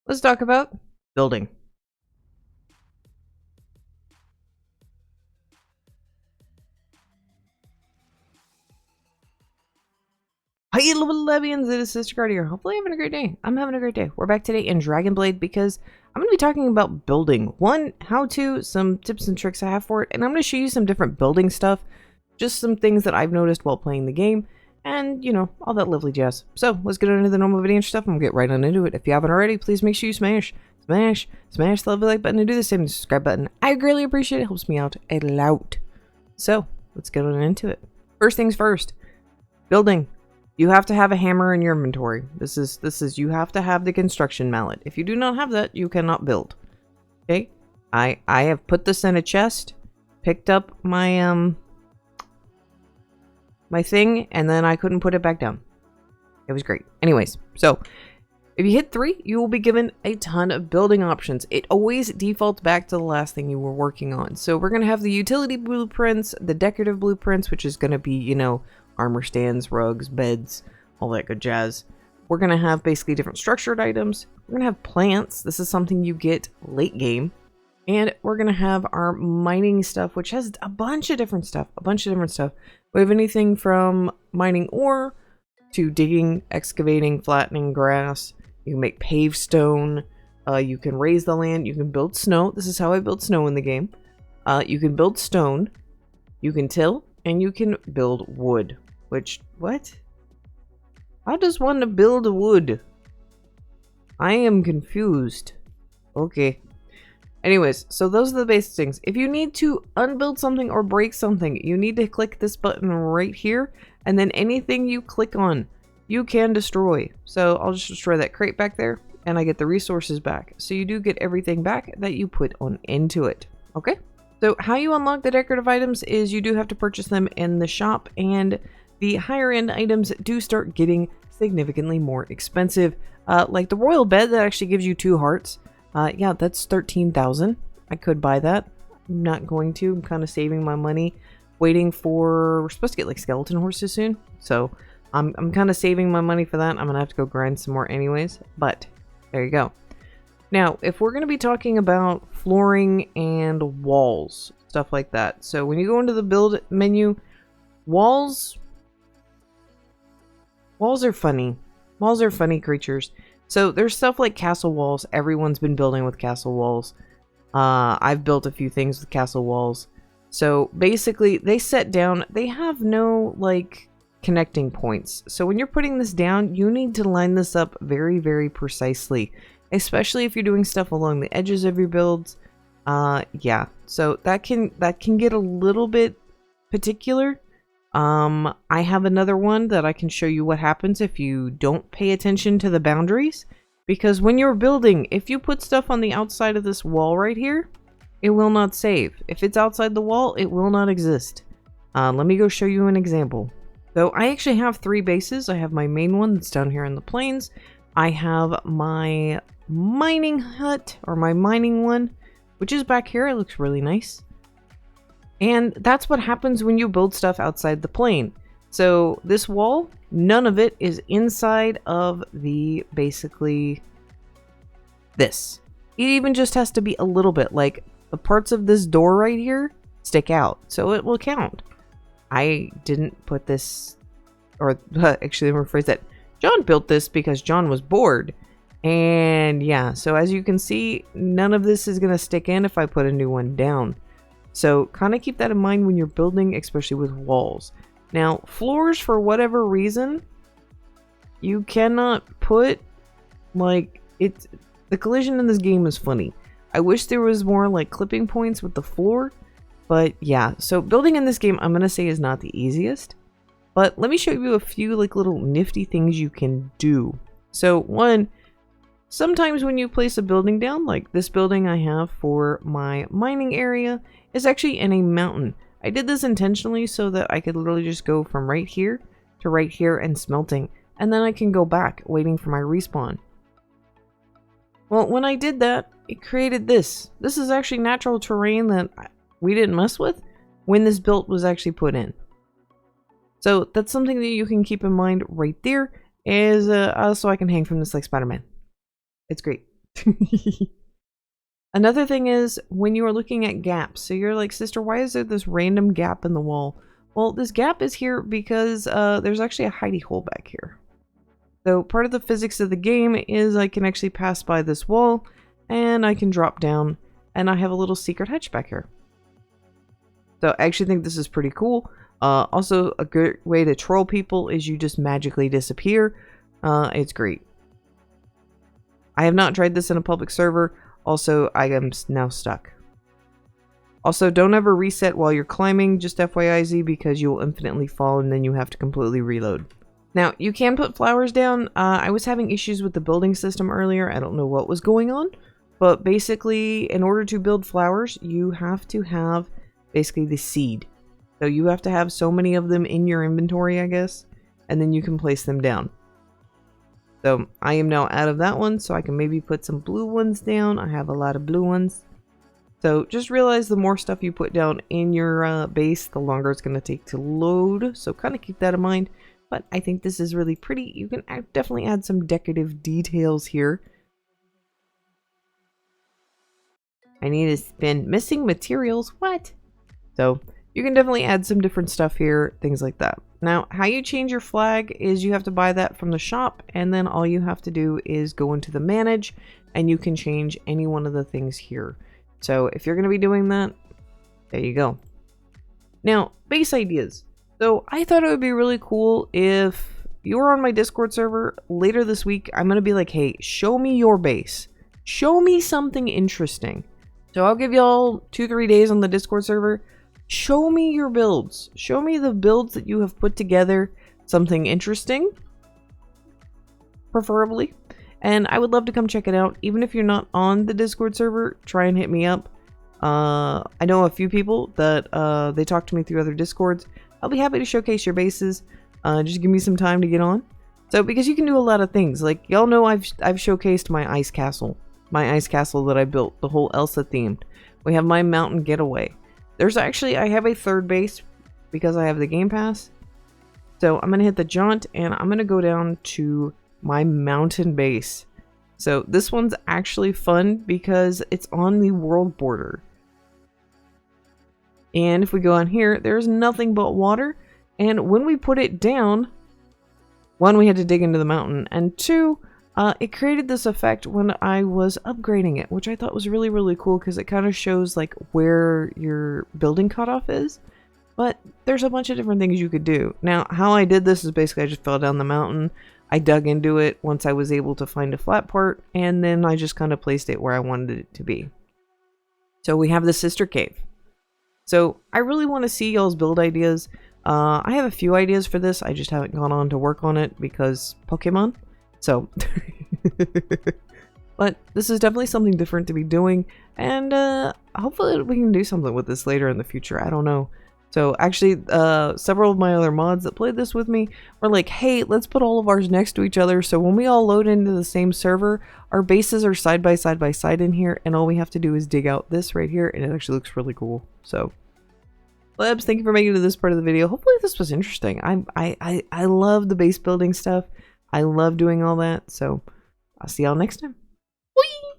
Let's talk about building. Hi, little Levians, it is Sister Guard here. Hopefully you're having a great day. I'm having a great day. We're back today in Dragon Blade because I'm going to be talking about building. One, how to, some tips and tricks I have for it, and I'm going to show you some different building stuff. Just some things that I've noticed while playing the game, and, you know, all that lovely jazz. So, let's get into the normal video and stuff, and we'll get right on into it. If you haven't already, please make sure you smash the lovely like button, and do the same with the subscribe button. I greatly appreciate it. It helps me out a lot. So, let's get on into it. First things first. Building. You have to have a hammer in your inventory. This is you have to have the construction mallet. If you do not have that, you cannot build. Okay? I have put this in a chest, picked up my my thing, and then I couldn't put it back down. It was great. Anyways, so if you hit 3, you will be given a ton of building options. It always defaults back to the last thing you were working on. So we're going to have the utility blueprints, the decorative blueprints, which is going to be, you know, armor stands, rugs, beds, all that good jazz. We're going to have basically different structured items. We're going to have plants. This is something you get late game. And we're going to have our mining stuff, which has a bunch of different stuff. We have anything from mining ore to digging, excavating, flattening grass. You can make paved stone. You can raise the land. You can build snow. This is how I build snow in the game. You can build stone. You can till. And you can build wood. Which, what? How does one build wood? I am confused. Okay. Anyways, so those are the basic things. If you need to unbuild something or break something, you need to click this button right here. And then anything you click on, you can destroy. So I'll just destroy that crate back there. And I get the resources back. So you do get everything back that you put on into it. Okay? So how you unlock the decorative items is you do have to purchase them in the shop, and the higher end items do start getting significantly more expensive. Like the royal bed that actually gives you 2 hearts. Yeah, that's 13,000. I could buy that. I'm not going to. I'm kind of saving my money, waiting for... We're supposed to get like skeleton horses soon, so I'm kind of saving my money for that. I'm gonna have to go grind some more anyways, but there you go. Now, if we're going to be talking about flooring and walls, stuff like that. So when you go into the build menu, walls are funny. Walls are funny creatures. So there's stuff like castle walls. Everyone's been building with castle walls. I've built a few things with castle walls. So basically, they set down, they have no like connecting points. So when you're putting this down, you need to line this up very, very precisely. Especially if you're doing stuff along the edges of your builds. Yeah, so that can get a little bit particular. I have another one that I can show you what happens if you don't pay attention to the boundaries. Because when you're building, if you put stuff on the outside of this wall right here, it will not save. If it's outside the wall, it will not exist. Let me go show you an example. So I actually have 3 bases. I have my main one that's down here in the plains. I have my mining hut, or my mining one, which is back here. It looks really nice. And that's what happens when you build stuff outside the plane. So this wall, none of it is inside of the, basically, this. It even just has to be a little bit, like the parts of this door right here stick out, so it will count. I didn't put this, or actually let me rephrase that. John built this because John was bored. And yeah, so as you can see, none of this is going to stick in if I put a new one down. So kind of keep that in mind when you're building, especially with walls. Now, floors, for whatever reason, you cannot put, like, it's, the collision in this game is funny. I wish there was more, like, clipping points with the floor. But yeah, so building in this game, I'm going to say is not the easiest. But let me show you a few, like, little nifty things you can do. So, one... Sometimes when you place a building down, like this building I have for my mining area, is actually in a mountain. I did this intentionally so that I could literally just go from right here to right here and smelting. And then I can go back, waiting for my respawn. Well, when I did that, it created this. This is actually natural terrain that we didn't mess with when this build was actually put in. So that's something that you can keep in mind right there, is so I can hang from this like Spider-Man. It's great. Another thing is when you are looking at gaps. So you're like, sister, why is there this random gap in the wall? Well, this gap is here because there's actually a hidey hole back here. So part of the physics of the game is I can actually pass by this wall and I can drop down and I have a little secret hatch back here. So I actually think this is pretty cool. Also, a good way to troll people is you just magically disappear. It's great. I have not tried this in a public server. Also, I am now stuck. Also, don't ever reset while you're climbing, just FYIZ, because you will infinitely fall and then you have to completely reload. Now, you can put flowers down. I was having issues with the building system earlier. I don't know what was going on. But basically, in order to build flowers, you have to have basically the seed. So you have to have so many of them in your inventory, I guess. And then you can place them down. So I am now out of that one, so I can maybe put some blue ones down. I have a lot of blue ones. So just realize the more stuff you put down in your base, the longer it's going to take to load. So kind of keep that in mind. But I think this is really pretty. You can definitely add some decorative details here. I need to spend missing materials. What? So you can definitely add some different stuff here, things like that. Now, how you change your flag is you have to buy that from the shop, and then all you have to do is go into the manage, and you can change any one of the things here. So if you're going to be doing that, there you go. Now, base ideas. So I thought it would be really cool if you were on my Discord server later this week. I'm going to be like, hey, show me your base. Show me something interesting. So I'll give y'all 2-3 days on the Discord server. Show me your builds. Show me the builds that you have put together. Something interesting. Preferably. And I would love to come check it out. Even if you're not on the Discord server, try and hit me up. I know a few people that they talk to me through other Discords. I'll be happy to showcase your bases. Just give me some time to get on. So, because you can do a lot of things. Like, y'all know I've showcased my ice castle. My ice castle that I built. The whole Elsa themed. We have my mountain getaway. There's actually, I have a third base because I have the game pass. So I'm going to hit the jaunt and I'm going to go down to my mountain base. So this one's actually fun because it's on the world border. And if we go on here, there's nothing but water. And when we put it down, one, we had to dig into the mountain. And two, it created this effect when I was upgrading it, which I thought was really, really cool because it kind of shows like where your building cutoff is. But there's a bunch of different things you could do. Now, how I did this is basically I just fell down the mountain. I dug into it once I was able to find a flat part, and then I just kind of placed it where I wanted it to be. So we have the sister cave. So I really want to see y'all's build ideas. I have a few ideas for this. I just haven't gone on to work on it because Pokemon. So, but this is definitely something different to be doing, and hopefully we can do something with this later in the future. I don't know. So actually, several of my other mods that played this with me were like, hey, let's put all of ours next to each other, so when we all load into the same server, our bases are side by side by side in here, and all we have to do is dig out this right here, and it actually looks really cool. So, Lebs, thank you for making it to this part of the video. Hopefully this was interesting. I love the base building stuff. I love doing all that, so I'll see y'all next time. Whee!